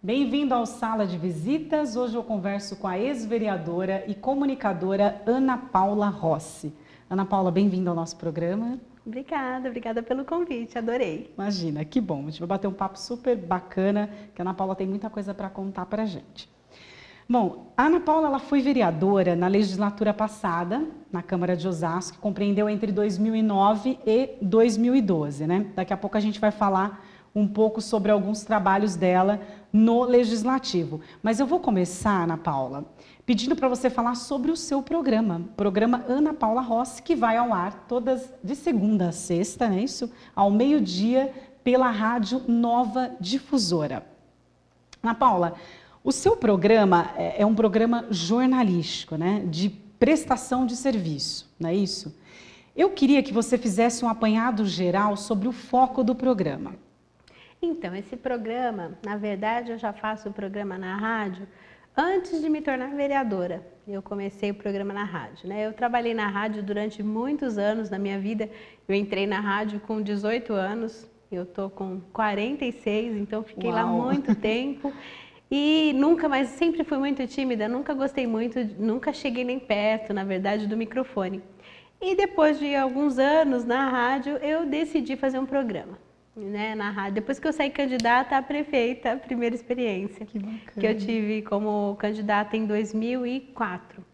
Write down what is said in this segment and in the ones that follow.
Bem-vindo ao Sala de Visitas. Hoje eu converso com a ex-vereadora e comunicadora Ana Paula Rossi. Ana Paula, bem-vinda ao nosso programa. Obrigada pelo convite, adorei. Imagina, que bom. A gente vai bater um papo super bacana, que a Ana Paula tem muita coisa para contar para a gente. Bom, a Ana Paula ela foi vereadora na legislatura passada, na Câmara de Osasco, que compreendeu entre 2009 e 2012, né? Daqui a pouco a gente vai falar um pouco sobre alguns trabalhos dela no Legislativo. Mas eu vou começar, Ana Paula, pedindo para você falar sobre o seu programa, programa Ana Paula Rossi, que vai ao ar todas de segunda a sexta, não é isso? Ao meio-dia, pela Rádio Nova Difusora. Ana Paula, o seu programa é um programa jornalístico, né? De prestação de serviço, não é isso? Eu queria que você fizesse um apanhado geral sobre o foco do programa. Então, esse programa, na verdade, eu já faço o programa na rádio antes de me tornar vereadora. Eu comecei o programa na rádio, né? Eu trabalhei na rádio durante muitos anos na minha vida. Eu entrei na rádio com 18 anos, eu tô com 46, então fiquei lá muito tempo. E nunca mais, sempre fui muito tímida, nunca gostei muito, nunca cheguei nem perto, na verdade, do microfone. E depois de alguns anos na rádio, eu decidi fazer um programa. Né, na rádio. Depois que eu saí candidata a prefeita, a primeira experiência que eu tive como candidata em 2004.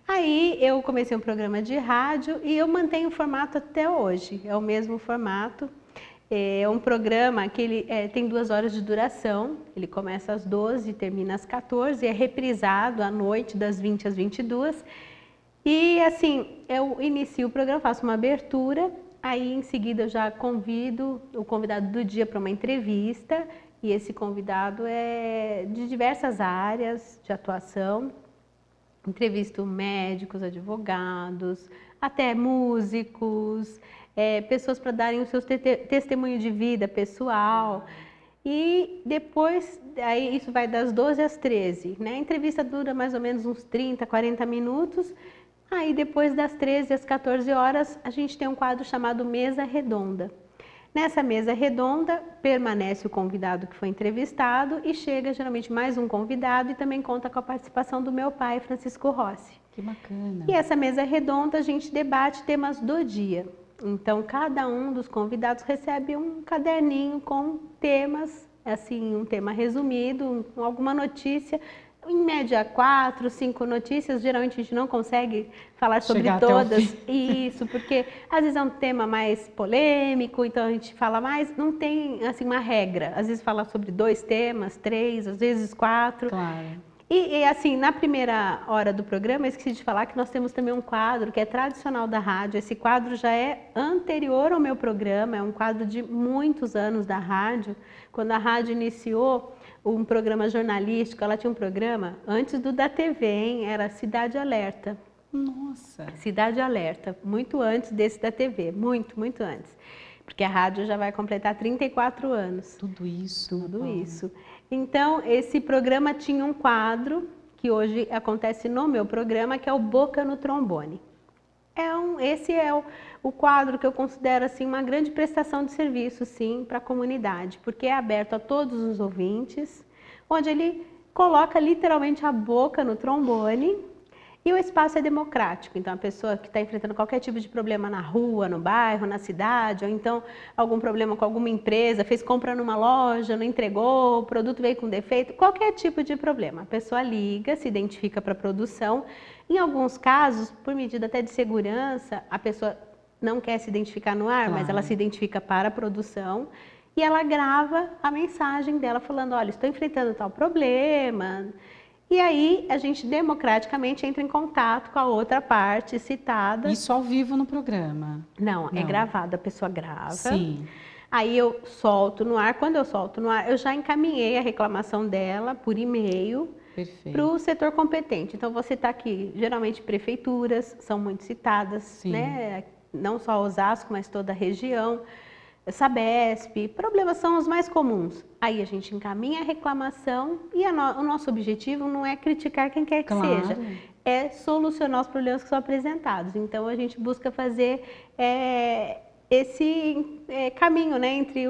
Aí eu comecei um programa de rádio e eu mantenho o formato até hoje, é o mesmo formato. É um programa que ele tem 2 horas de duração, ele começa às 12 e termina às 14, é reprisado à noite das 20 às 22. E assim, eu inicio o programa, faço uma abertura. Aí, em seguida, eu já convido o convidado do dia para uma entrevista, e esse convidado é de diversas áreas de atuação. Entrevisto médicos, advogados, até músicos, pessoas para darem o seu testemunho de vida pessoal. E depois, aí isso vai das 12 às 13, né? A entrevista dura mais ou menos uns 30, 40 minutos. Aí depois das 13 às 14 horas, a gente tem um quadro chamado Mesa Redonda. Nessa mesa redonda, permanece o convidado que foi entrevistado e chega geralmente mais um convidado e também conta com a participação do meu pai, Francisco Rossi. Que bacana. E essa mesa redonda a gente debate temas do dia. Então, cada um dos convidados recebe um caderninho com temas, assim, um tema resumido, alguma notícia. Em média, 4, 5 notícias, geralmente a gente não consegue falar sobre todas. Isso, porque às vezes é um tema mais polêmico, então a gente fala mais, não tem assim uma regra. Às vezes fala sobre 2 temas, 3, às vezes 4. Claro. E assim, na primeira hora do programa, eu esqueci de falar que nós temos também um quadro que é tradicional da rádio. Esse quadro já é anterior ao meu programa, é um quadro de muitos anos da rádio. Quando a rádio iniciou um programa jornalístico, ela tinha um programa antes do da TV, hein? Era Cidade Alerta. Nossa! Cidade Alerta, muito antes desse da TV, muito antes. Porque a rádio já vai completar 34 anos. Tudo isso. Tudo isso. Então, esse programa tinha um quadro, que hoje acontece no meu programa, que é o Boca no Trombone. Esse é o quadro que eu considero assim, uma grande prestação de serviço para a comunidade, porque é aberto a todos os ouvintes, onde ele coloca literalmente a boca no trombone e o espaço é democrático. Então, a pessoa que está enfrentando qualquer tipo de problema na rua, no bairro, na cidade, ou então algum problema com alguma empresa, fez compra numa loja, não entregou, o produto veio com defeito, qualquer tipo de problema. A pessoa liga, se identifica para a produção. Em alguns casos, por medida até de segurança, a pessoa não quer se identificar no ar, mas ela se identifica para a produção e ela grava a mensagem dela falando, olha, estou enfrentando tal problema. E aí a gente democraticamente entra em contato com a outra parte citada. Isso ao vivo no programa? Não, é gravado, a pessoa grava. Sim. Aí eu solto no ar. Quando eu solto no ar, eu já encaminhei a reclamação dela por e-mail para o setor competente. Então, você está aqui, geralmente prefeituras são muito citadas, né? Não só Osasco, mas toda a região. Sabesp, problemas são os mais comuns. Aí a gente encaminha a reclamação e o nosso objetivo não é criticar quem quer que seja, é solucionar os problemas que são apresentados. Então a gente busca fazer esse caminho, né, entre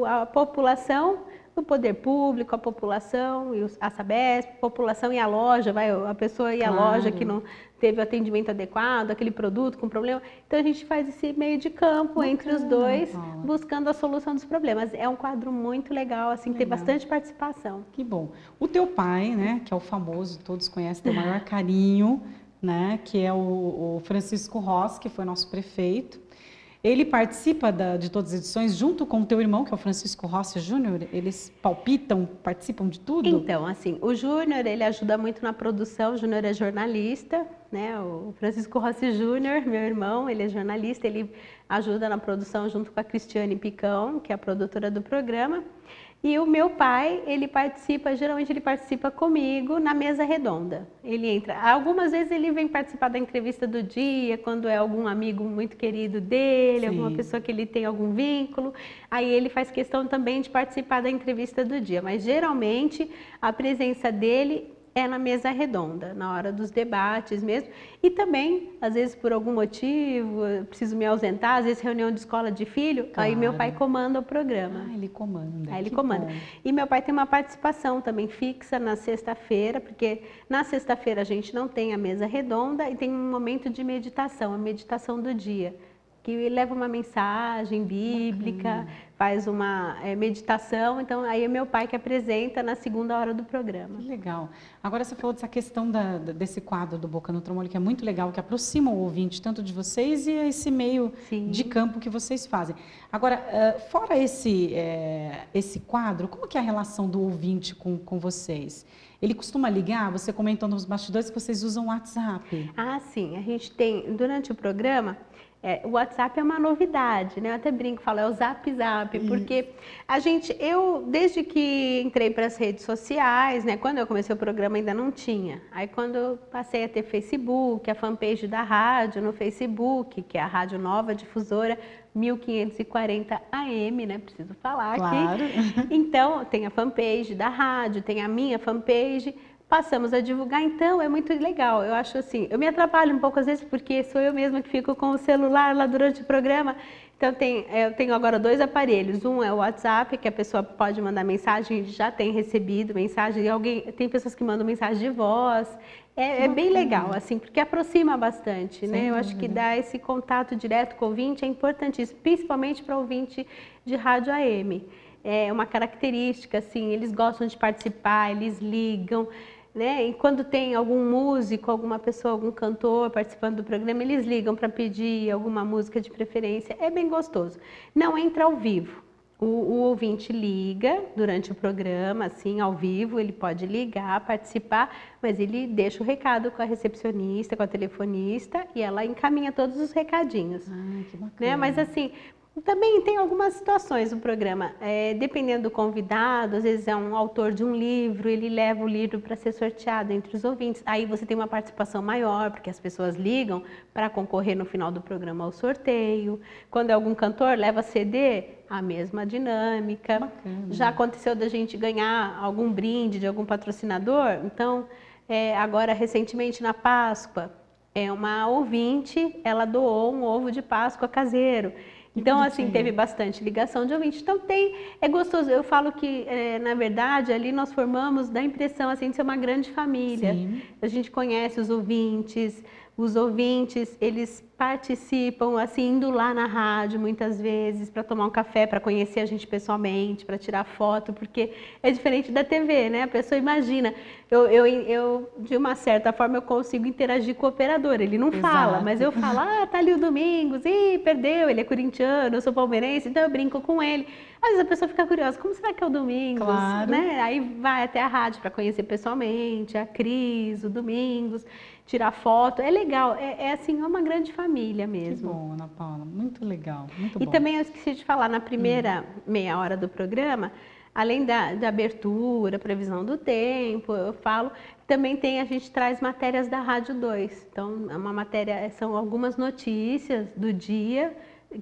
a população o poder público, a população, e a Sabesp, a população e a loja, a pessoa e a loja que não teve o atendimento adequado, aquele produto com problema. Então a gente faz esse meio de campo entre os dois, buscando a solução dos problemas. É um quadro muito legal, assim, tem bastante participação. Que bom. O teu pai, né, que é o famoso, todos conhecem, tem o maior carinho, né, que é o Francisco Rossi, que foi nosso prefeito. Ele participa de todas as edições junto com o teu irmão, que é o Francisco Rossi Júnior? Eles palpitam, participam de tudo? Então, assim, o Júnior, ele ajuda muito na produção. O Júnior é jornalista, né? O Francisco Rossi Júnior, meu irmão, ele é jornalista, ele ajuda na produção junto com a Cristiane Picão, que é a produtora do programa. E o meu pai, ele participa, geralmente ele participa comigo na mesa redonda. Ele entra, algumas vezes ele vem participar da entrevista do dia, quando é algum amigo muito querido dele, alguma pessoa que ele tem algum vínculo. Aí ele faz questão também de participar da entrevista do dia. Mas geralmente a presença dele é na mesa redonda, na hora dos debates mesmo. E também, às vezes por algum motivo, eu preciso me ausentar, às vezes reunião de escola de filho, aí meu pai comanda o programa. Ah, ele comanda. Aí ele comanda. E meu pai tem uma participação também fixa na sexta-feira, porque na sexta-feira a gente não tem a mesa redonda e tem um momento de meditação, a meditação do dia, que leva uma mensagem bíblica, faz uma meditação. Então, aí é meu pai que apresenta na segunda hora do programa. Que legal. Agora, você falou dessa questão desse quadro do Boca no Trombone, que é muito legal, que aproxima o ouvinte tanto de vocês e esse meio de campo que vocês fazem. Agora, fora esse quadro, como que é a relação do ouvinte com vocês? Ele costuma ligar? Você comentou nos bastidores que vocês usam o WhatsApp. Ah, sim. A gente tem, durante o programa, o WhatsApp é uma novidade, né? Eu até brinco, falo, é o Zap Zap, porque eu, desde que entrei para as redes sociais, né? Quando eu comecei o programa ainda não tinha. Aí quando eu passei a ter Facebook, a fanpage da rádio no Facebook, que é a Rádio Nova Difusora 1540 AM, né? Preciso falar aqui. Então, tem a fanpage da rádio, tem a minha fanpage. Passamos a divulgar, então é muito legal. Eu acho assim, eu me atrapalho um pouco às vezes porque sou eu mesma que fico com o celular lá durante o programa. Então eu tenho agora 2 aparelhos. Um é o WhatsApp, que a pessoa pode mandar mensagem, já tem recebido mensagem. Tem pessoas que mandam mensagem de voz. É bem legal, assim, porque aproxima bastante, né? Eu acho que dar esse contato direto com o ouvinte é importantíssimo, principalmente para o ouvinte de rádio AM. É uma característica, assim, eles gostam de participar, eles ligam, né? E quando tem algum músico, alguma pessoa, algum cantor participando do programa, eles ligam para pedir alguma música de preferência. É bem gostoso. Não entra ao vivo. O ouvinte liga durante o programa, assim, ao vivo, ele pode ligar, participar, mas ele deixa o recado com a recepcionista, com a telefonista, e ela encaminha todos os recadinhos. Ah, que bacana. Né? Mas assim, também tem algumas situações no programa, dependendo do convidado, às vezes é um autor de um livro, ele leva o livro para ser sorteado entre os ouvintes, aí você tem uma participação maior, porque as pessoas ligam para concorrer no final do programa ao sorteio. Quando é algum cantor, leva CD, a mesma dinâmica. Bacana. Já aconteceu da gente ganhar algum brinde de algum patrocinador, então, agora recentemente na Páscoa, uma ouvinte, ela doou um ovo de Páscoa caseiro. Então, assim, teve bastante ligação de ouvinte. Então, é gostoso. Eu falo que, na verdade, ali nós formamos, dá a impressão, assim, de ser uma grande família. Sim. A gente conhece os ouvintes, eles participam, assim, indo lá na rádio, muitas vezes, para tomar um café, para conhecer a gente pessoalmente, para tirar foto, porque é diferente da TV, né? A pessoa imagina. Eu, de uma certa forma, eu consigo interagir com o operador. Ele não fala, mas eu falo, tá ali o Domingos, perdeu, ele é corintiano, eu sou palmeirense, então eu brinco com ele. Às vezes a pessoa fica curiosa, como será que é o Domingos? Claro. Né? Aí vai até a rádio para conhecer pessoalmente, a Cris, o Domingos, tirar foto. É legal, assim, é uma grande família mesmo. Que bom, Ana Paula, muito legal, muito bom. E também eu esqueci de falar, na primeira meia hora do programa, além da abertura, previsão do tempo, eu falo, também a gente traz matérias da Rádio 2. Então, é uma matéria, são algumas notícias do dia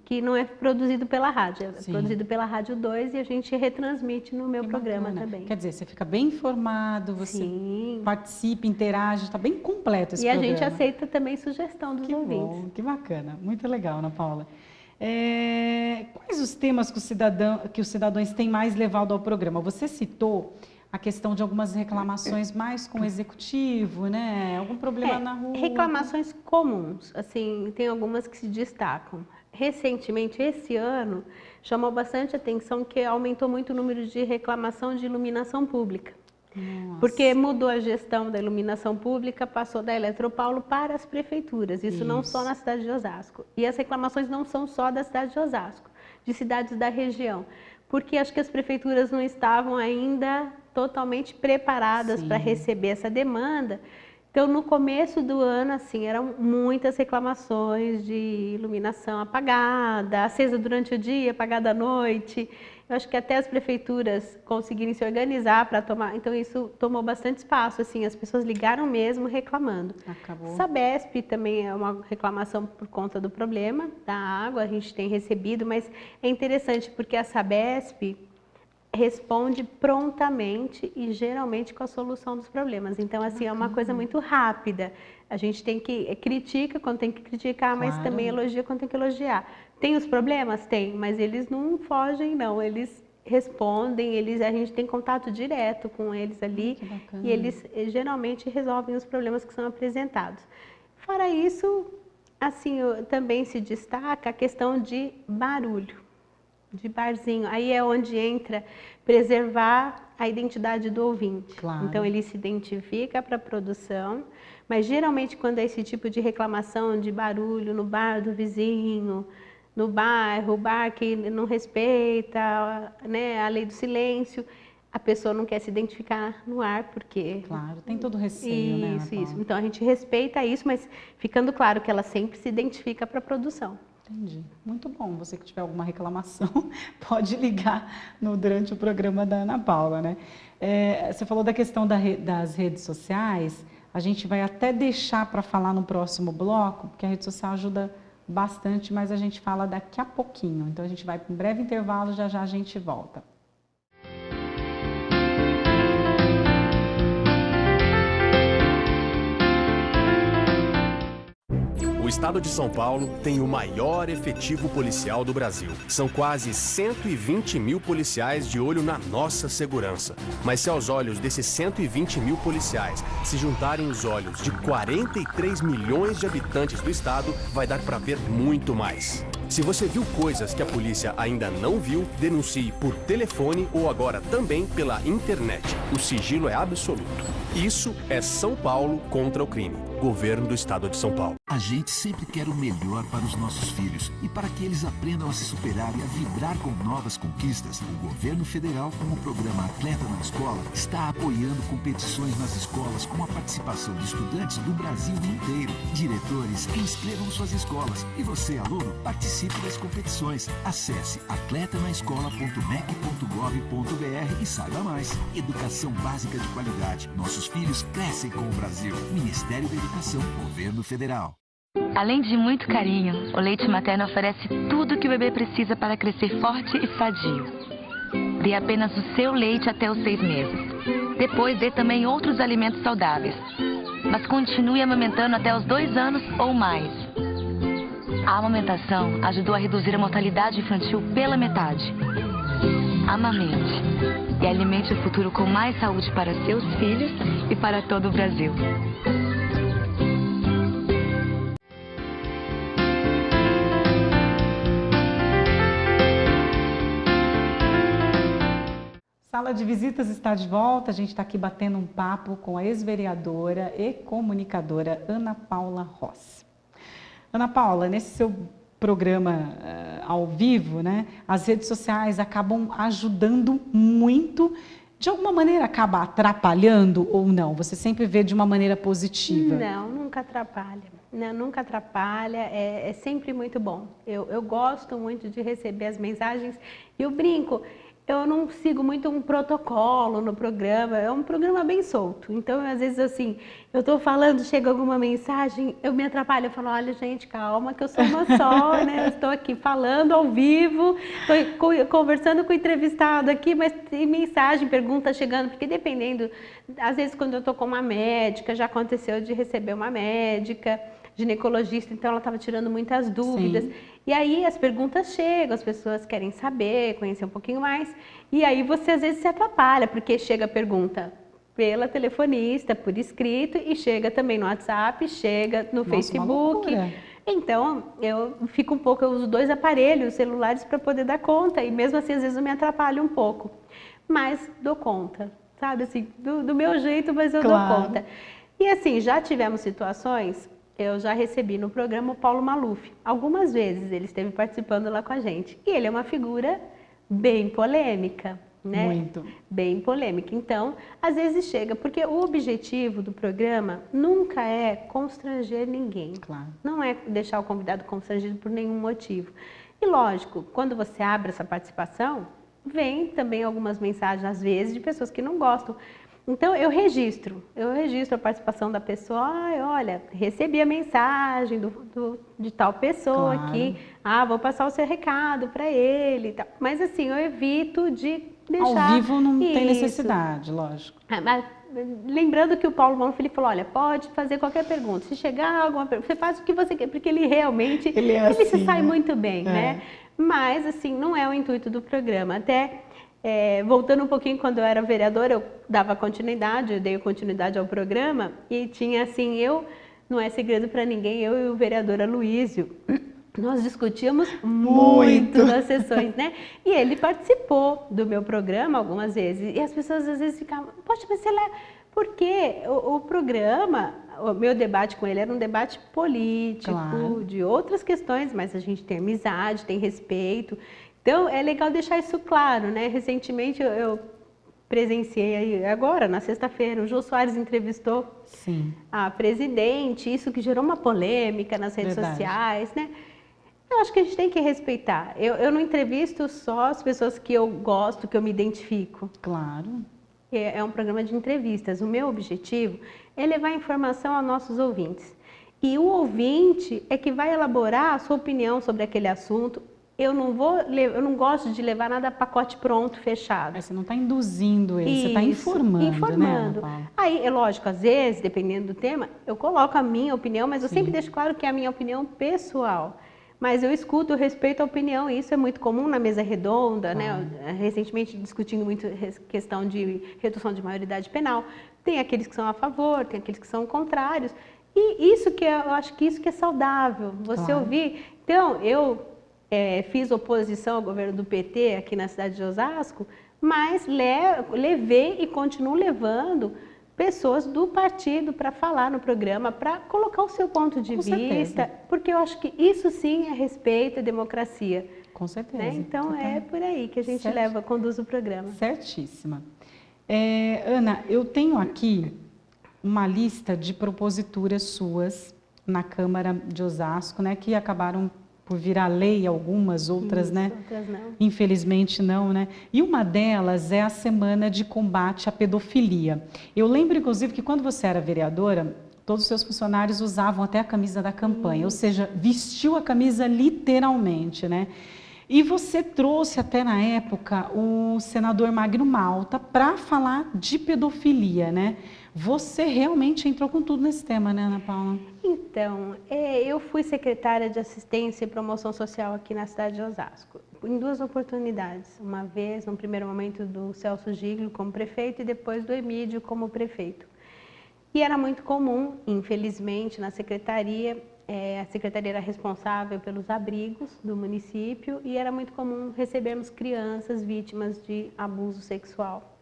que não é produzido pela rádio, é produzido pela Rádio 2 e a gente retransmite no meu programa também. Quer dizer, você fica bem informado, você participa, interage, está bem completo esse programa. E a gente aceita também sugestão dos ouvintes. Bom, que bacana, muito legal, Ana Paula. Quais os temas que os cidadãos têm mais levado ao programa? Você citou a questão de algumas reclamações mais com o executivo, né? Algum problema na rua? Reclamações comuns, assim, tem algumas que se destacam. Recentemente, esse ano, chamou bastante atenção que aumentou muito o número de reclamação de iluminação pública. Nossa. Porque mudou a gestão da iluminação pública, passou da Eletropaulo para as prefeituras, isso não só na cidade de Osasco. E as reclamações não são só da cidade de Osasco, de cidades da região, porque acho que as prefeituras não estavam ainda totalmente preparadas para receber essa demanda. Então, no começo do ano, assim, eram muitas reclamações de iluminação apagada, acesa durante o dia, apagada à noite. Eu acho que até as prefeituras conseguirem se organizar para tomar, então isso tomou bastante espaço, assim, as pessoas ligaram mesmo reclamando. Acabou. Sabesp também é uma reclamação por conta do problema da água, a gente tem recebido, mas é interessante porque a Sabesp responde prontamente e geralmente com a solução dos problemas. Então, assim, é uma coisa muito rápida. A gente tem que critica quando tem que criticar, mas também elogia quando tem que elogiar. Tem os problemas? Tem, mas eles não fogem, não. Eles respondem, a gente tem contato direto com eles ali e eles geralmente resolvem os problemas que são apresentados. Fora isso, assim, também se destaca a questão de barulho. De barzinho, aí é onde entra preservar a identidade do ouvinte. Claro. Então ele se identifica para a produção, mas geralmente quando é esse tipo de reclamação de barulho no bar do vizinho, no bairro, o bar que não respeita, né, a lei do silêncio, a pessoa não quer se identificar no ar porque... Claro, tem todo o receio, né, Ana Paula? Isso. Então a gente respeita isso, mas ficando claro que ela sempre se identifica para a produção. Entendi. Muito bom. Você que tiver alguma reclamação, pode ligar durante o programa da Ana Paula, né? Você falou da questão das redes sociais. A gente vai até deixar para falar no próximo bloco, porque a rede social ajuda bastante, mas a gente fala daqui a pouquinho. Então a gente vai para um breve intervalo, já já a gente volta. O estado de São Paulo tem o maior efetivo policial do Brasil. São quase 120 mil policiais de olho na nossa segurança. Mas se aos olhos desses 120 mil policiais se juntarem os olhos de 43 milhões de habitantes do estado, vai dar para ver muito mais. Se você viu coisas que a polícia ainda não viu, denuncie por telefone ou agora também pela internet. O sigilo é absoluto. Isso é São Paulo contra o crime. Governo do Estado de São Paulo. A gente sempre quer o melhor para os nossos filhos e para que eles aprendam a se superar e a vibrar com novas conquistas. O governo federal, com o programa Atleta na Escola, está apoiando competições nas escolas com a participação de estudantes do Brasil inteiro. Diretores, inscrevam suas escolas e você, aluno, participe das competições. Acesse atletanaescola.mec.gov.br e saiba mais. Educação básica de qualidade. Nossos filhos crescem com o Brasil. Ministério da Educação, Governo Federal. Além de muito carinho, o leite materno oferece tudo que o bebê precisa para crescer forte e sadio. Dê apenas o seu leite até os 6 meses. Depois dê também outros alimentos saudáveis. Mas continue amamentando até os 2 anos ou mais. A amamentação ajudou a reduzir a mortalidade infantil pela metade. Amamente e alimente o futuro com mais saúde para seus filhos e para todo o Brasil. Sala de Visitas está de volta. A gente está aqui batendo um papo com a ex-vereadora e comunicadora Ana Paula Rossi. Ana Paula, nesse seu programa ao vivo, né, as redes sociais acabam ajudando muito. De alguma maneira acaba atrapalhando ou não? Você sempre vê de uma maneira positiva? Não, nunca atrapalha. Não, nunca atrapalha, é sempre muito bom. Eu gosto muito de receber as mensagens e eu brinco. Eu não sigo muito um protocolo no programa, é um programa bem solto. Então, às vezes, assim, eu estou falando, chega alguma mensagem, eu me atrapalho, eu falo, olha, gente, calma, que eu sou uma só, né? Eu estou aqui falando ao vivo, estou conversando com o entrevistado aqui, mas tem mensagem, pergunta chegando, porque dependendo, às vezes, quando eu estou com uma médica, já aconteceu de receber uma médica, ginecologista, então ela estava tirando muitas dúvidas. Sim. E aí as perguntas chegam, as pessoas querem saber, conhecer um pouquinho mais, e aí você às vezes se atrapalha, porque chega a pergunta pela telefonista, por escrito, e chega também no WhatsApp, chega no Facebook. Então, eu fico um pouco, eu uso 2 aparelhos celulares para poder dar conta, e mesmo assim às vezes eu me atrapalho um pouco, mas dou conta, sabe, assim, do meu jeito, mas eu dou conta. E assim, já tivemos situações, eu já recebi no programa o Paulo Maluf, algumas vezes ele esteve participando lá com a gente, e ele é uma figura bem polêmica, né? Muito. Bem polêmica. Então, às vezes chega, porque o objetivo do programa nunca é constranger ninguém. Claro. Não é deixar o convidado constrangido por nenhum motivo. E lógico, quando você abre essa participação, vem também algumas mensagens, às vezes, de pessoas que não gostam. Então, eu registro a participação da pessoa. Olha, recebi a mensagem de tal pessoa aqui. Vou passar o seu recado para ele. Tal. Mas assim, eu evito de deixar... Ao vivo não tem necessidade, lógico. Mas, lembrando que o Paulo Maluf, ele falou, olha, pode fazer qualquer pergunta. Se chegar alguma pergunta, você faz o que você quer, porque ele realmente, ele assim, se sai muito bem, né? Mas, assim, não é o intuito do programa. Até, voltando um pouquinho, quando eu era vereadora, eu dava continuidade, eu dei continuidade ao programa, e tinha, assim, não é segredo para ninguém, eu e o vereador Aloísio, nós discutíamos muito nas sessões, né? E ele participou do meu programa algumas vezes. E as pessoas às vezes ficavam, poxa, mas você porque o programa, o meu debate com ele era um debate político, de outras questões, mas a gente tem amizade, tem respeito. Então, é legal deixar isso claro, né? Recentemente eu presenciei aí, agora, na sexta-feira, o Jô Soares entrevistou a presidente, isso que gerou uma polêmica nas redes sociais, né? Eu acho que a gente tem que respeitar. Eu não entrevisto só as pessoas que eu gosto, que eu me identifico. Claro. É um programa de entrevistas. O meu objetivo é levar informação aos nossos ouvintes. E o ouvinte é que vai elaborar a sua opinião sobre aquele assunto. Eu não gosto de levar nada a pacote pronto, fechado. Mas você não está induzindo ele, você está informando. Né, aí, é lógico, às vezes, dependendo do tema, eu coloco a minha opinião, mas eu sempre deixo claro que é a minha opinião pessoal. Mas eu escuto, eu respeito a opinião, e isso é muito comum na mesa redonda, né? Recentemente discutindo muito questão de redução de maioridade penal. Tem aqueles que são a favor, tem aqueles que são contrários. E isso que eu acho que isso que é saudável, você ouvir. Então, eu fiz oposição ao governo do PT aqui na cidade de Osasco, mas levei e continuo levando pessoas do partido para falar no programa, para colocar o seu ponto de vista, porque eu acho que isso sim é respeito e democracia. Com certeza. Né? Então é por aí que a gente conduz o programa. Certíssima. Ana, eu tenho aqui uma lista de proposituras suas na Câmara de Osasco, né, que acabaram por virar lei, algumas, outras, né? Outras não. Infelizmente não, né? E uma delas é a Semana de Combate à Pedofilia. Eu lembro, inclusive, que quando você era vereadora, todos os seus funcionários usavam até a camisa da campanha, ou seja, vestiu a camisa literalmente, né? E você trouxe até na época o senador Magno Malta para falar de pedofilia, né? Você realmente entrou com tudo nesse tema, né, Ana Paula? Então, eu fui secretária de Assistência e Promoção Social aqui na cidade de Osasco, em 2 oportunidades. Uma vez, no primeiro momento, do Celso Giglio como prefeito e depois do Emídio como prefeito. E era muito comum, infelizmente, na secretaria, a secretaria era responsável pelos abrigos do município e era muito comum recebermos crianças vítimas de abuso sexual.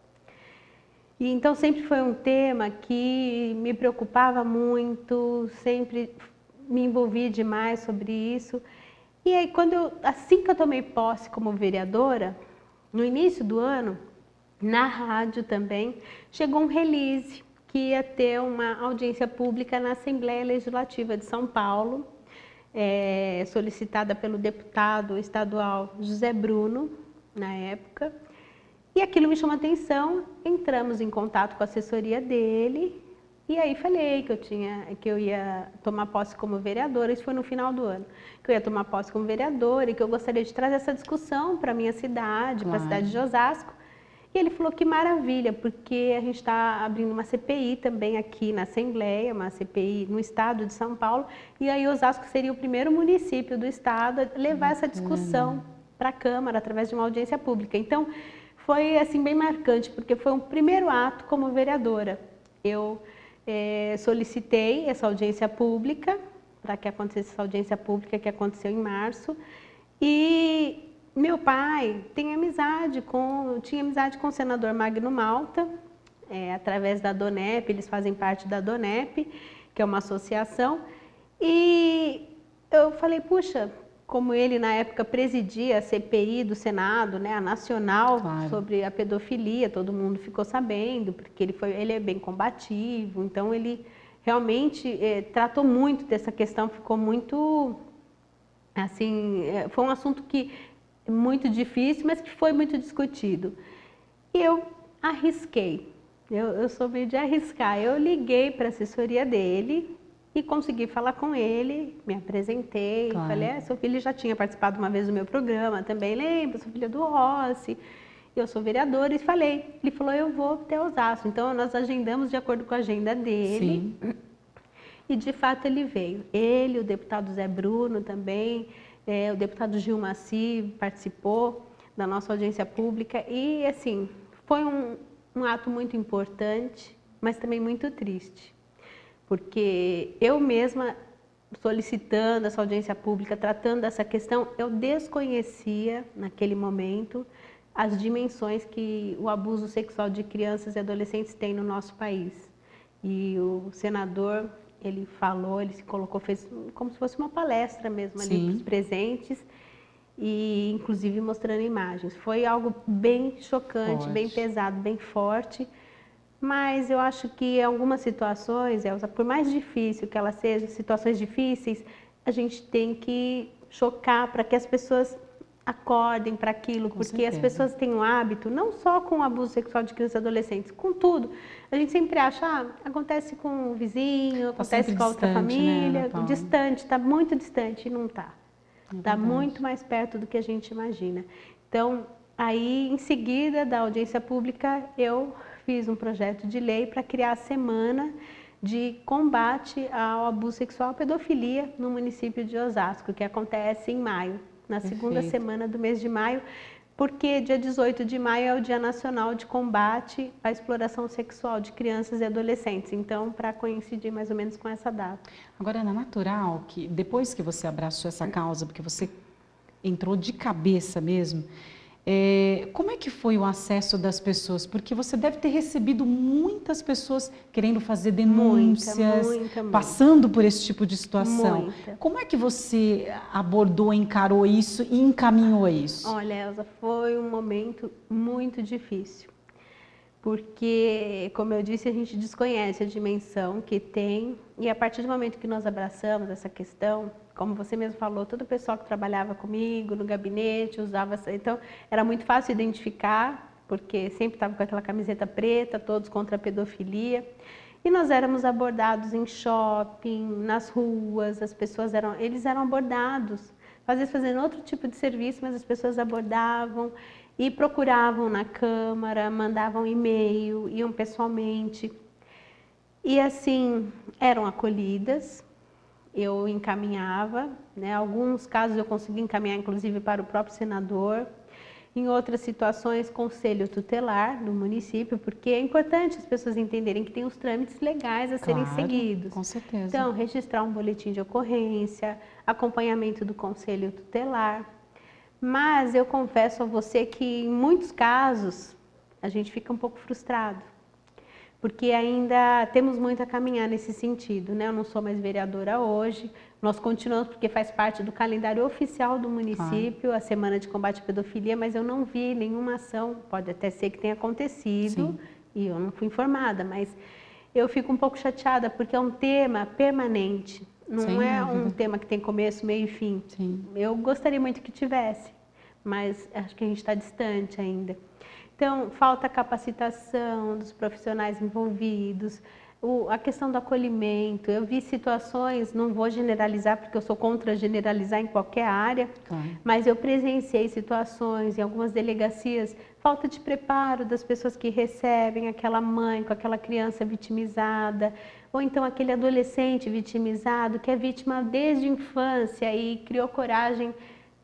E então sempre foi um tema que me preocupava muito, sempre me envolvi demais sobre isso. E aí assim que eu tomei posse como vereadora, no início do ano, na rádio também, chegou um release que ia ter uma audiência pública na Assembleia Legislativa de São Paulo, solicitada pelo deputado estadual José Bruno, na época. E aquilo me chamou a atenção, entramos em contato com a assessoria dele e aí falei que eu ia tomar posse como vereadora, isso foi no final do ano, que eu ia tomar posse como vereadora e que eu gostaria de trazer essa discussão para a minha cidade, para a cidade de Osasco. E ele falou que maravilha, porque a gente está abrindo uma CPI também aqui na Assembleia, uma CPI no estado de São Paulo, e aí Osasco seria o primeiro município do estado a levar essa discussão para a Câmara através de uma audiência pública. Então, foi assim bem marcante, porque foi um primeiro ato como vereadora. Eu solicitei essa audiência pública, para que acontecesse essa audiência pública que aconteceu em março, e meu pai tinha amizade com o senador Magno Malta, através da DONEP, eles fazem parte da DONEP, que é uma associação, e eu falei, puxa, como ele na época presidia a CPI do Senado, né, a nacional, claro, sobre a pedofilia, todo mundo ficou sabendo, porque ele é bem combativo, então ele realmente tratou muito dessa questão, ficou muito, assim, foi um assunto que muito difícil, mas que foi muito discutido. E eu arrisquei, eu sou meio de arriscar, eu liguei para a assessoria dele e consegui falar com ele, me apresentei, claro, falei, seu filho já tinha participado uma vez do meu programa também, lembra, sou filha do Rossi, eu sou vereadora, e falei, ele falou, eu vou até Osasco, então nós agendamos de acordo com a agenda dele. Sim. E de fato ele veio, ele, o deputado Zé Bruno também, o deputado Gil Maci participou da nossa audiência pública e, assim, foi um ato muito importante, mas também muito triste, porque eu mesma, solicitando essa audiência pública, tratando dessa questão, eu desconhecia, naquele momento, as dimensões que o abuso sexual de crianças e adolescentes tem no nosso país. E o senador, ele falou, ele se colocou, fez como se fosse uma palestra mesmo ali para os presentes, e inclusive mostrando imagens. Foi algo bem chocante, bem pesado, bem forte, mas eu acho que em algumas situações, Elza, por mais difícil que elas sejam, situações difíceis, a gente tem que chocar para que as pessoas acordem para aquilo, porque as pessoas têm um hábito, não só com o abuso sexual de crianças e adolescentes, com tudo. A gente sempre acha, acontece com o vizinho, acontece com a outra família, né, distante, está muito distante, e não está. Está muito mais perto do que a gente imagina. Então, aí, em seguida da audiência pública, eu fiz um projeto de lei para criar a semana de combate ao abuso sexual e pedofilia no município de Osasco, que acontece em maio, na segunda semana do mês de maio, porque dia 18 de maio é o Dia Nacional de Combate à Exploração Sexual de Crianças e Adolescentes, então, para coincidir mais ou menos com essa data. Agora, é natural que depois que você abraçou essa causa, porque você entrou de cabeça mesmo, como é que foi o acesso das pessoas? Porque você deve ter recebido muitas pessoas querendo fazer denúncias, muita. Passando por esse tipo de situação. Muita. Como é que você abordou, encarou isso e encaminhou isso? Olha, Elza, foi um momento muito difícil. Porque, como eu disse, a gente desconhece a dimensão que tem, e a partir do momento que nós abraçamos essa questão, como você mesmo falou, todo o pessoal que trabalhava comigo no gabinete usava, então era muito fácil identificar, porque sempre estava com aquela camiseta preta, todos contra a pedofilia, e nós éramos abordados em shopping, nas ruas, as pessoas eles eram abordados, às vezes fazendo outro tipo de serviço, mas as pessoas abordavam, e procuravam na Câmara, mandavam e-mail, iam pessoalmente. E assim, eram acolhidas, eu encaminhava, né? Alguns casos eu consegui encaminhar inclusive para o próprio senador. Em outras situações, conselho tutelar do município, porque é importante as pessoas entenderem que tem os trâmites legais a serem seguidos. Com certeza. Então, registrar um boletim de ocorrência, acompanhamento do conselho tutelar. Mas eu confesso a você que em muitos casos a gente fica um pouco frustrado, porque ainda temos muito a caminhar nesse sentido, né? Eu não sou mais vereadora hoje, nós continuamos porque faz parte do calendário oficial do município, a Semana de Combate à Pedofilia, mas eu não vi nenhuma ação, pode até ser que tenha acontecido, e eu não fui informada, mas eu fico um pouco chateada porque é um tema permanente. Não é um tema que tem começo, meio e fim. Sim. Eu gostaria muito que tivesse, mas acho que a gente está distante ainda. Então, falta capacitação dos profissionais envolvidos, a questão do acolhimento. Eu vi situações, não vou generalizar porque eu sou contra generalizar em qualquer área, mas eu presenciei situações em algumas delegacias falta de preparo das pessoas que recebem, aquela mãe com aquela criança vitimizada, ou então aquele adolescente vitimizado que é vítima desde a infância e criou coragem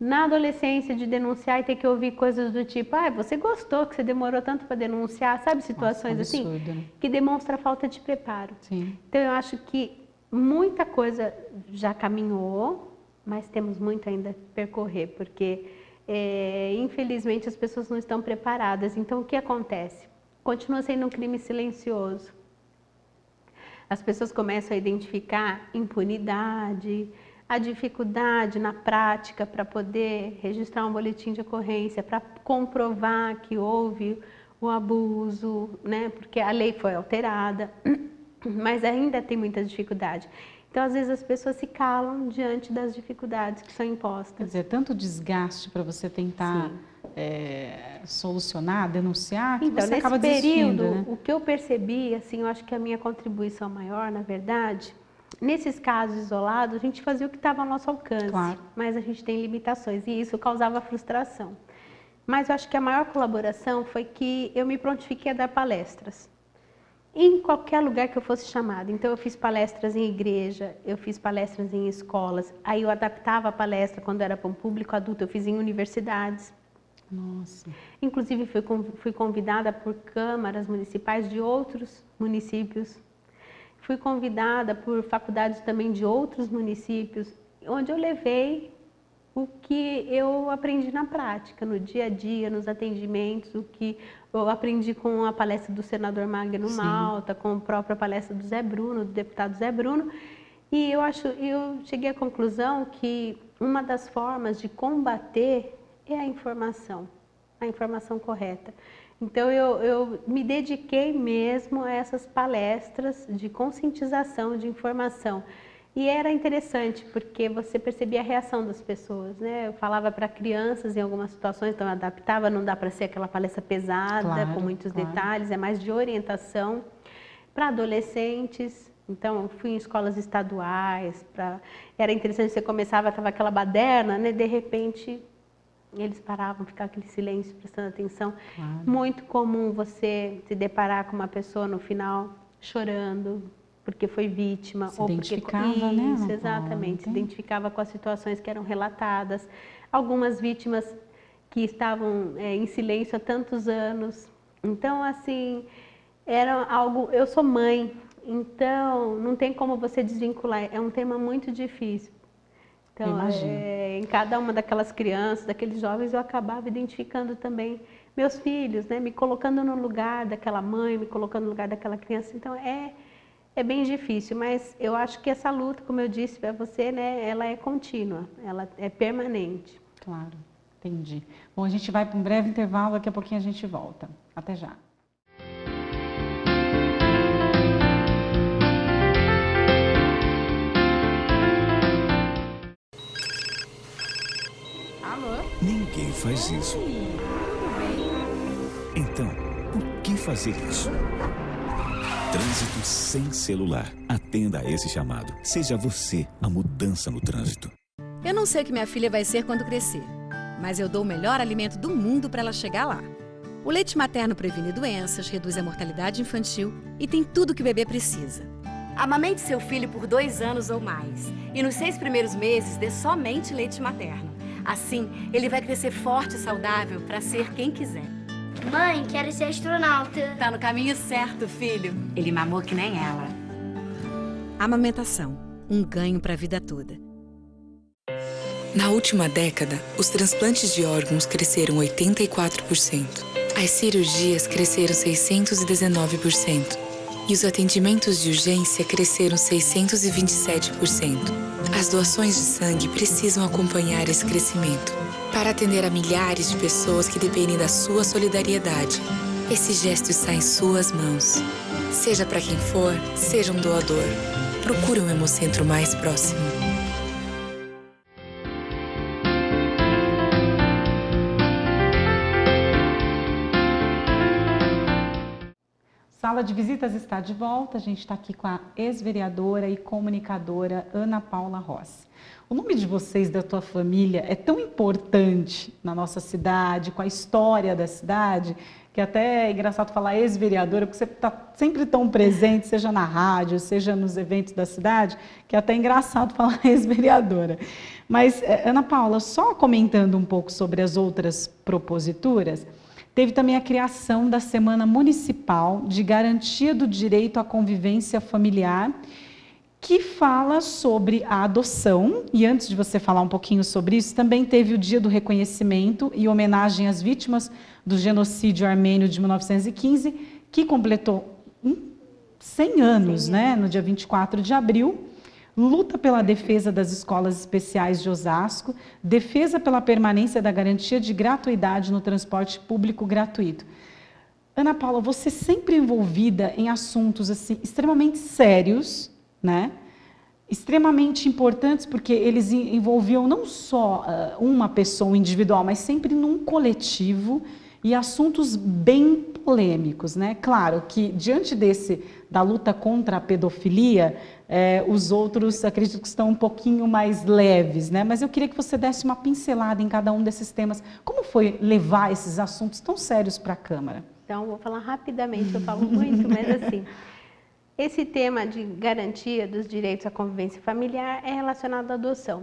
na adolescência de denunciar e ter que ouvir coisas do tipo, você gostou que você demorou tanto para denunciar, sabe, situações assim, né? que demonstra a falta de preparo. Sim. Então eu acho que muita coisa já caminhou, mas temos muito ainda a percorrer, porque infelizmente as pessoas não estão preparadas. Então o que acontece? Continua sendo um crime silencioso. As pessoas começam a identificar impunidade, a dificuldade na prática para poder registrar um boletim de ocorrência, para comprovar que houve o abuso, né? Porque a lei foi alterada, mas ainda tem muita dificuldade. Então, às vezes, as pessoas se calam diante das dificuldades que são impostas. Quer dizer, tanto desgaste para você tentar solucionar, denunciar, que então, você acaba desistindo, né? O que eu percebi, assim, eu acho que a minha contribuição maior, na verdade, nesses casos isolados, a gente fazia o que estava ao nosso alcance, claro, mas a gente tem limitações e isso causava frustração. Mas eu acho que a maior colaboração foi que eu me prontifiquei a dar palestras. Em qualquer lugar que eu fosse chamada. Então, eu fiz palestras em igreja, eu fiz palestras em escolas, aí eu adaptava a palestra quando era para um público adulto, eu fiz em universidades. Nossa. Inclusive, fui convidada por câmaras municipais de outros municípios. Fui convidada por faculdades também de outros municípios, onde eu levei o que eu aprendi na prática, no dia a dia, nos atendimentos, o que eu aprendi com a palestra do senador Magno Malta, com a própria palestra do Zé Bruno, do deputado Zé Bruno. E eu cheguei à conclusão que uma das formas de combater é a informação correta. Então, eu me dediquei mesmo a essas palestras de conscientização, de informação. E era interessante, porque você percebia a reação das pessoas, né? Eu falava para crianças em algumas situações, então eu adaptava, não dá para ser aquela palestra pesada, claro, com muitos detalhes, é mais de orientação. Para adolescentes, então eu fui em escolas estaduais, era interessante, você começava, estava aquela baderna, né? De repente eles paravam, ficava aquele silêncio, prestando atenção. Claro. Muito comum você se deparar com uma pessoa no final chorando, porque foi vítima. Se ou identificava, porque... né? Isso, exatamente, se identificava com as situações que eram relatadas. Algumas vítimas que estavam em silêncio há tantos anos. Então, assim, era algo... Eu sou mãe, então não tem como você desvincular. É um tema muito difícil. Então, em cada uma daquelas crianças, daqueles jovens, eu acabava identificando também meus filhos, né? Me colocando no lugar daquela mãe, me colocando no lugar daquela criança. Então, é bem difícil, mas eu acho que essa luta, como eu disse para você, né? Ela é contínua, ela é permanente. Claro, entendi. Bom, a gente vai para um breve intervalo, daqui a pouquinho a gente volta. Até já. Ninguém faz isso. Então, por que fazer isso? Trânsito sem celular. Atenda a esse chamado. Seja você a mudança no trânsito. Eu não sei o que minha filha vai ser quando crescer, mas eu dou o melhor alimento do mundo para ela chegar lá. O leite materno previne doenças, reduz a mortalidade infantil e tem tudo que o bebê precisa. Amamente seu filho por 2 anos ou mais. E nos 6 primeiros meses, dê somente leite materno. Assim, ele vai crescer forte e saudável para ser quem quiser. Mãe, quero ser astronauta. Tá no caminho certo, filho. Ele mamou que nem ela. Amamentação, um ganho para a vida toda. Na última década, os transplantes de órgãos cresceram 84%. As cirurgias cresceram 619%. E os atendimentos de urgência cresceram 627%. As doações de sangue precisam acompanhar esse crescimento para atender a milhares de pessoas que dependem da sua solidariedade. Esse gesto está em suas mãos. Seja para quem for, seja um doador. Procure um Hemocentro mais próximo. Sala Sala de Visitas está de volta. A gente está aqui com a ex-vereadora e comunicadora Ana Paula Rossi. O nome de vocês, da tua família, é tão importante na nossa cidade, com a história da cidade, que até é engraçado falar ex-vereadora, porque você está sempre tão presente, seja na rádio, seja nos eventos da cidade, que é até engraçado falar ex-vereadora. Mas, Ana Paula, só comentando um pouco sobre as outras proposituras, teve também a criação da Semana Municipal de Garantia do Direito à Convivência Familiar, que fala sobre a adoção. E antes de você falar um pouquinho sobre isso, também teve o Dia do Reconhecimento e homenagem às vítimas do genocídio armênio de 1915, que completou 100 anos, né, no dia 24 de abril. Luta pela defesa das escolas especiais de Osasco, defesa pela permanência da garantia de gratuidade no transporte público gratuito. Ana Paula, você sempre envolvida em assuntos assim, extremamente sérios, né? Extremamente importantes, porque eles envolviam não só uma pessoa individual, mas sempre num coletivo, e assuntos bem polêmicos, né? Claro que diante da luta contra a pedofilia, os outros acredito que estão um pouquinho mais leves, né? Mas eu queria que você desse uma pincelada em cada um desses temas. Como foi levar esses assuntos tão sérios para a Câmara? Então, vou falar rapidamente, eu falo muito, mas assim, esse tema de garantia dos direitos à convivência familiar é relacionado à adoção,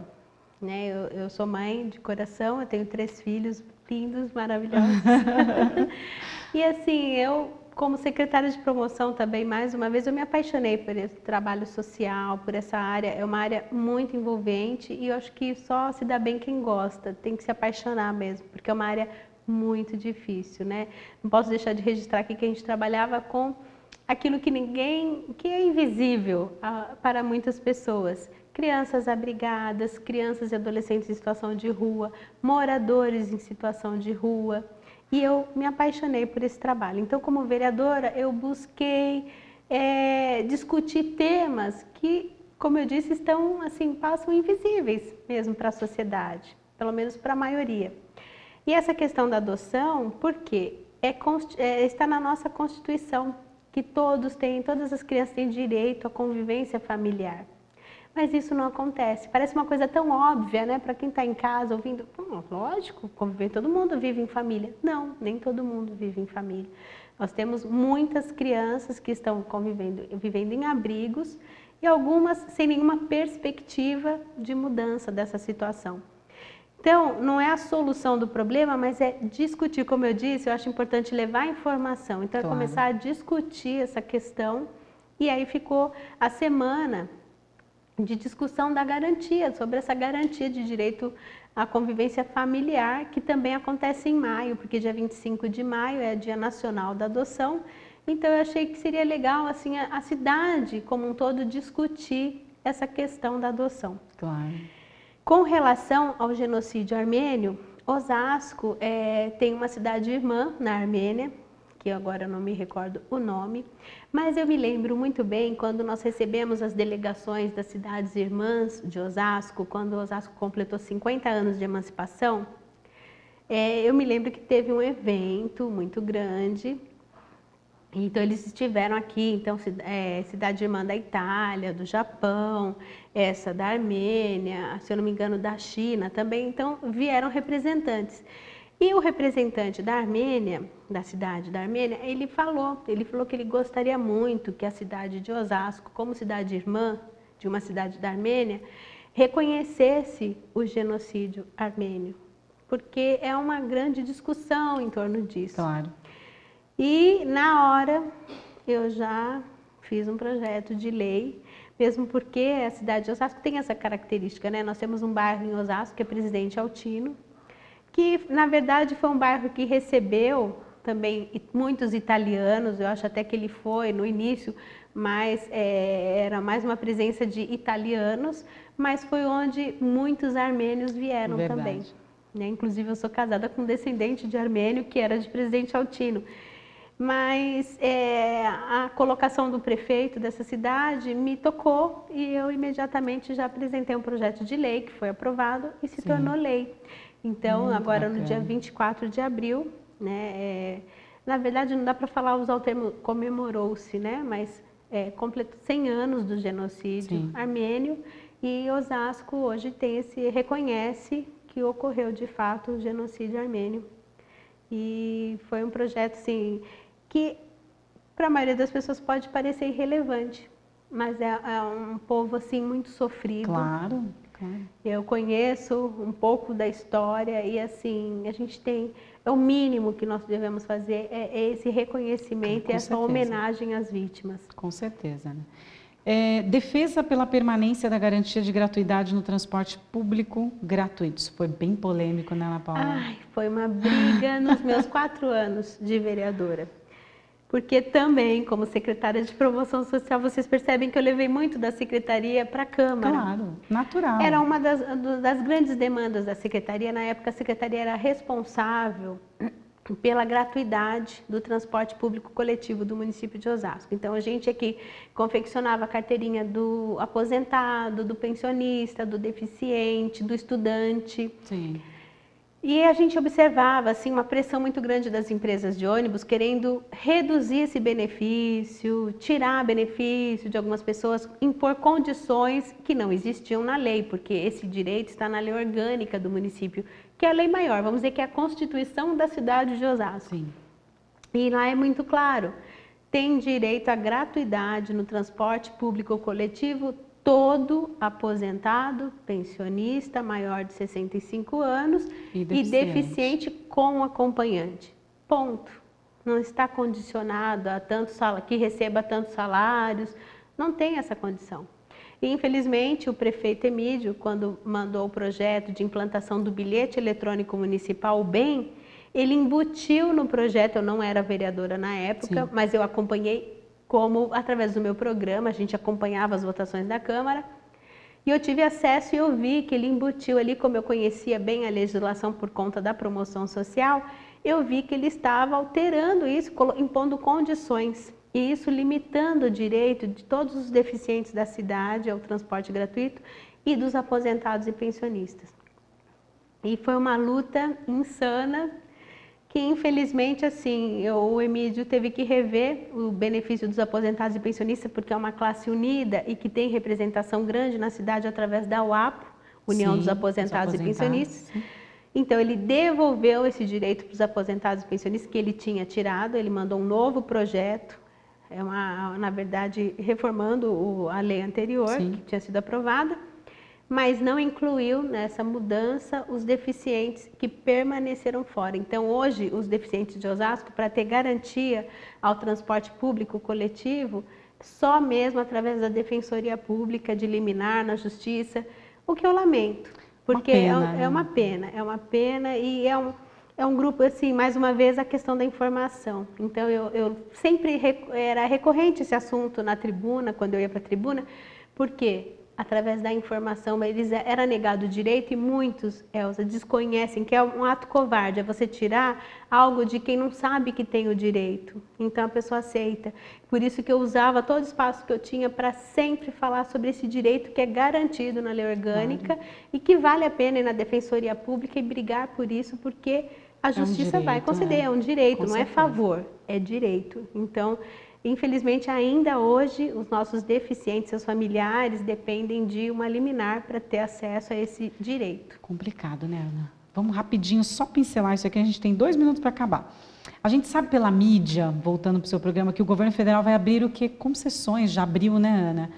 né? Eu sou mãe de coração, eu tenho 3 filhos lindos, maravilhosos. E assim, eu, como secretária de promoção também, mais uma vez, eu me apaixonei por esse trabalho social, por essa área. É uma área muito envolvente e eu acho que só se dá bem quem gosta, tem que se apaixonar mesmo, porque é uma área muito difícil, né? Não posso deixar de registrar aqui que a gente trabalhava com aquilo que é invisível para muitas pessoas. Crianças abrigadas, crianças e adolescentes em situação de rua, moradores em situação de rua. E eu me apaixonei por esse trabalho. Então, como vereadora, eu busquei discutir temas que, como eu disse, passam invisíveis mesmo para a sociedade, pelo menos para a maioria. E essa questão da adoção, por quê? Está na nossa Constituição, que todas as crianças têm direito à convivência familiar. Mas isso não acontece. Parece uma coisa tão óbvia, né? Para quem está em casa ouvindo, lógico, conviver, todo mundo vive em família. Não, nem todo mundo vive em família. Nós temos muitas crianças que estão vivendo em abrigos e algumas sem nenhuma perspectiva de mudança dessa situação. Então, não é a solução do problema, mas é discutir, como eu disse, eu acho importante levar informação. Então, claro, é começar a discutir essa questão e aí ficou a semana de discussão da garantia, sobre essa garantia de direito à convivência familiar, que também acontece em maio, porque dia 25 de maio é Dia Nacional da Adoção. Então, eu achei que seria legal, assim, a cidade como um todo discutir essa questão da adoção. Claro. Com relação ao genocídio armênio, Osasco tem uma cidade irmã na Armênia, que agora eu não me recordo o nome, mas eu me lembro muito bem quando nós recebemos as delegações das cidades irmãs de Osasco, quando Osasco completou 50 anos de emancipação, eu me lembro que teve um evento muito grande. Então, eles estiveram aqui, então, cidade irmã da Itália, do Japão, essa da Armênia, se eu não me engano, da China também. Então, vieram representantes. E o representante da Armênia, da cidade da Armênia, ele falou que ele gostaria muito que a cidade de Osasco, como cidade irmã de uma cidade da Armênia, reconhecesse o genocídio armênio, porque é uma grande discussão em torno disso. Claro. E, na hora, eu já fiz um projeto de lei, mesmo porque a cidade de Osasco tem essa característica, né? Nós temos um bairro em Osasco, que é Presidente Altino, que, na verdade, foi um bairro que recebeu também muitos italianos. Eu acho até que ele foi, no início, mas era mais uma presença de italianos, mas foi onde muitos armênios vieram também. Né? Inclusive, eu sou casada com um descendente de armênio, que era de Presidente Altino. Mas a colocação do prefeito dessa cidade me tocou e eu imediatamente já apresentei um projeto de lei que foi aprovado e se tornou lei. Então, agora no dia 24 de abril, né, Na verdade, não dá para usar o termo comemorou-se, né? Mas completou 100 anos do genocídio armênio, e Osasco hoje reconhece que ocorreu de fato o genocídio armênio. E foi um projeto assim, que para a maioria das pessoas pode parecer irrelevante, mas é um povo assim muito sofrido. Claro. Eu conheço um pouco da história e assim, a gente é o mínimo que nós devemos fazer é esse reconhecimento e essa homenagem às vítimas. Com certeza, né? Defesa pela permanência da garantia de gratuidade no transporte público gratuito. Isso foi bem polêmico, né, Ana Paula? Ai, foi uma briga nos meus 4 anos de vereadora. Porque também, como secretária de promoção social, vocês percebem que eu levei muito da secretaria para a Câmara. Claro, natural. Era uma das grandes demandas da secretaria. Na época, a secretaria era responsável pela gratuidade do transporte público coletivo do município de Osasco. Então, a gente aqui confeccionava a carteirinha do aposentado, do pensionista, do deficiente, do estudante. Sim. E a gente observava assim, uma pressão muito grande das empresas de ônibus querendo reduzir esse benefício, tirar benefício de algumas pessoas, impor condições que não existiam na lei, porque esse direito está na lei orgânica do município, que é a lei maior, vamos dizer que é a Constituição da cidade de Osasco. Sim. E lá é muito claro, tem direito à gratuidade no transporte público coletivo todo aposentado, pensionista, maior de 65 anos e deficiente com acompanhante. Ponto. Não está condicionado a que receba tantos salários, não tem essa condição. E, infelizmente, o prefeito Emídio, quando mandou o projeto de implantação do bilhete eletrônico municipal, o BEM, ele embutiu no projeto, eu não era vereadora na época, mas eu acompanhei através do meu programa, a gente acompanhava as votações da Câmara, e eu tive acesso e eu vi que ele embutiu ali, como eu conhecia bem a legislação por conta da promoção social, eu vi que ele estava alterando isso, impondo condições, e isso limitando o direito de todos os deficientes da cidade ao transporte gratuito e dos aposentados e pensionistas. E foi uma luta insana, que infelizmente assim, o Emídio teve que rever o benefício dos aposentados e pensionistas, porque é uma classe unida e que tem representação grande na cidade através da UAPO, União dos Aposentados e Pensionistas. Sim. Então ele devolveu esse direito para os aposentados e pensionistas que ele tinha tirado, ele mandou um novo projeto, na verdade reformando a lei anterior, que tinha sido aprovada, mas não incluiu nessa mudança os deficientes que permaneceram fora. Então, hoje, os deficientes de Osasco, para ter garantia ao transporte público coletivo, só mesmo através da Defensoria Pública, de liminar na Justiça, o que eu lamento, porque é uma pena e é um grupo, assim, mais uma vez, a questão da informação. Então, eu sempre, era recorrente esse assunto na tribuna, quando eu ia para a tribuna, porque através da informação, era negado o direito e muitos, Elza, desconhecem que é um ato covarde, é você tirar algo de quem não sabe que tem o direito. Então a pessoa aceita. Por isso que eu usava todo o espaço que eu tinha para sempre falar sobre esse direito que é garantido na lei orgânica e que vale a pena ir na Defensoria Pública e brigar por isso, porque a Justiça vai conceder, é um direito, não é favor, é direito. Então, infelizmente, ainda hoje, os nossos deficientes, seus familiares, dependem de uma liminar para ter acesso a esse direito. Complicado, né, Ana? Vamos rapidinho só pincelar isso aqui, a gente tem 2 minutos para acabar. A gente sabe pela mídia, voltando para o seu programa, que o governo federal vai abrir o que? Concessões, já abriu, né, Ana?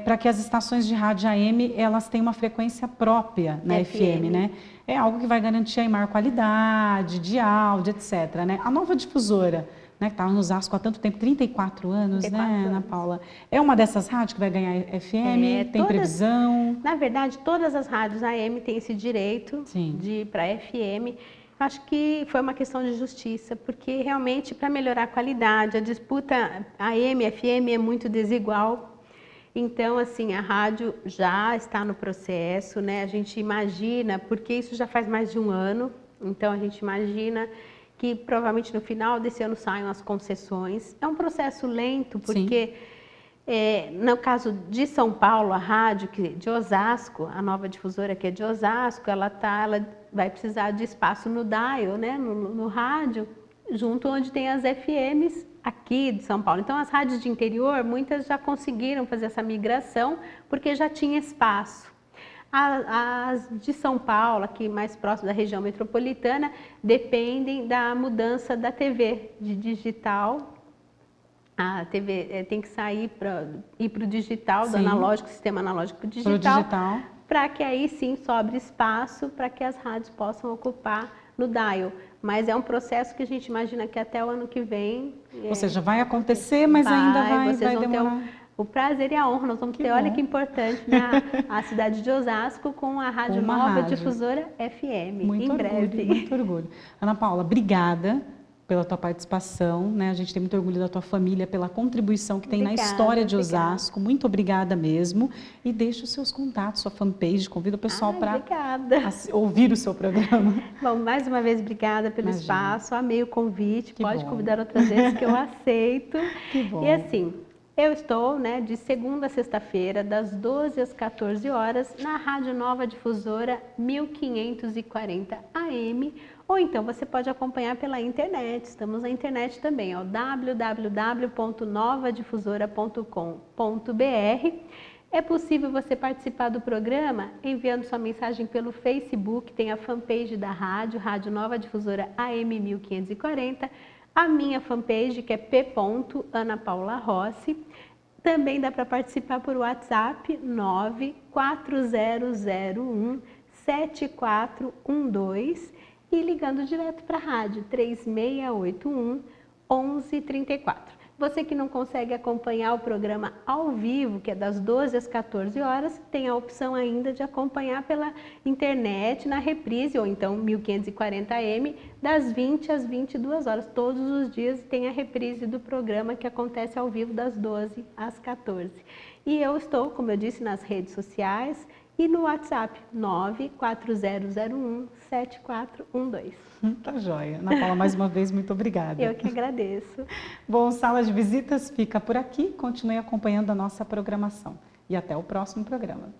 Para que as estações de rádio AM, elas tenham uma frequência própria na FM, né? É algo que vai garantir a maior qualidade de áudio, etc, né? A nova difusora, né, que estava no Osasco há tanto tempo, 34 anos, 34 né, Ana Paula? É uma dessas rádios que vai ganhar FM? Tem previsão? Na verdade, todas as rádios AM têm esse direito de ir para FM. Acho que foi uma questão de justiça, porque realmente, para melhorar a qualidade, a disputa AM e FM é muito desigual. Então, assim, a rádio já está no processo, né? A gente imagina, porque isso já faz mais de 1 ano, então a gente imagina que provavelmente no final desse ano saiam as concessões. É um processo lento, porque no caso de São Paulo, a rádio de Osasco, a nova difusora que é de Osasco, ela vai precisar de espaço no dial, né, no rádio, junto onde tem as FMs aqui de São Paulo. Então, as rádios de interior, muitas já conseguiram fazer essa migração porque já tinha espaço. As de São Paulo, aqui mais próximo da região metropolitana, dependem da mudança da TV de digital. A TV tem que sair para ir para o digital, do analógico, sistema analógico para o digital, para que aí sim sobre espaço para que as rádios possam ocupar no dial. Mas é um processo que a gente imagina que até o ano que vem... Ou seja, vai acontecer, mas ainda vai demorar. O prazer e a honra, nós vamos ter, olha que importante, a cidade de Osasco com a Rádio Nova Difusora FM, em breve. Muito orgulho. Ana Paula, obrigada pela tua participação, né? A gente tem muito orgulho da tua família, pela contribuição que tem na história de Osasco. Muito obrigada mesmo. E deixa os seus contatos, sua fanpage, convida o pessoal para ouvir o seu programa. Bom, mais uma vez, obrigada pelo espaço, amei o convite, pode convidar outras vezes que eu aceito. Que bom. E assim, eu estou, né, de segunda a sexta-feira, das 12 às 14 horas, na Rádio Nova Difusora 1540 AM, ou então você pode acompanhar pela internet, estamos na internet também, www.novadifusora.com.br. É possível você participar do programa enviando sua mensagem pelo Facebook, tem a fanpage da rádio, Rádio Nova Difusora AM 1540, a minha fanpage que é p.anapaula.rossi. Também dá para participar por WhatsApp 94001-7412 e ligando direto para a rádio 3681-1134. Você que não consegue acompanhar o programa ao vivo, que é das 12 às 14 horas, tem a opção ainda de acompanhar pela internet, na reprise, ou então 1540 AM, das 20 às 22 horas. Todos os dias tem a reprise do programa que acontece ao vivo das 12 às 14. E eu estou, como eu disse, nas redes sociais e no WhatsApp 94001-7412. Tá joia. Ana Paula, mais uma vez, muito obrigada. Eu que agradeço. Bom, Sala de Visitas fica por aqui. Continue acompanhando a nossa programação. E até o próximo programa.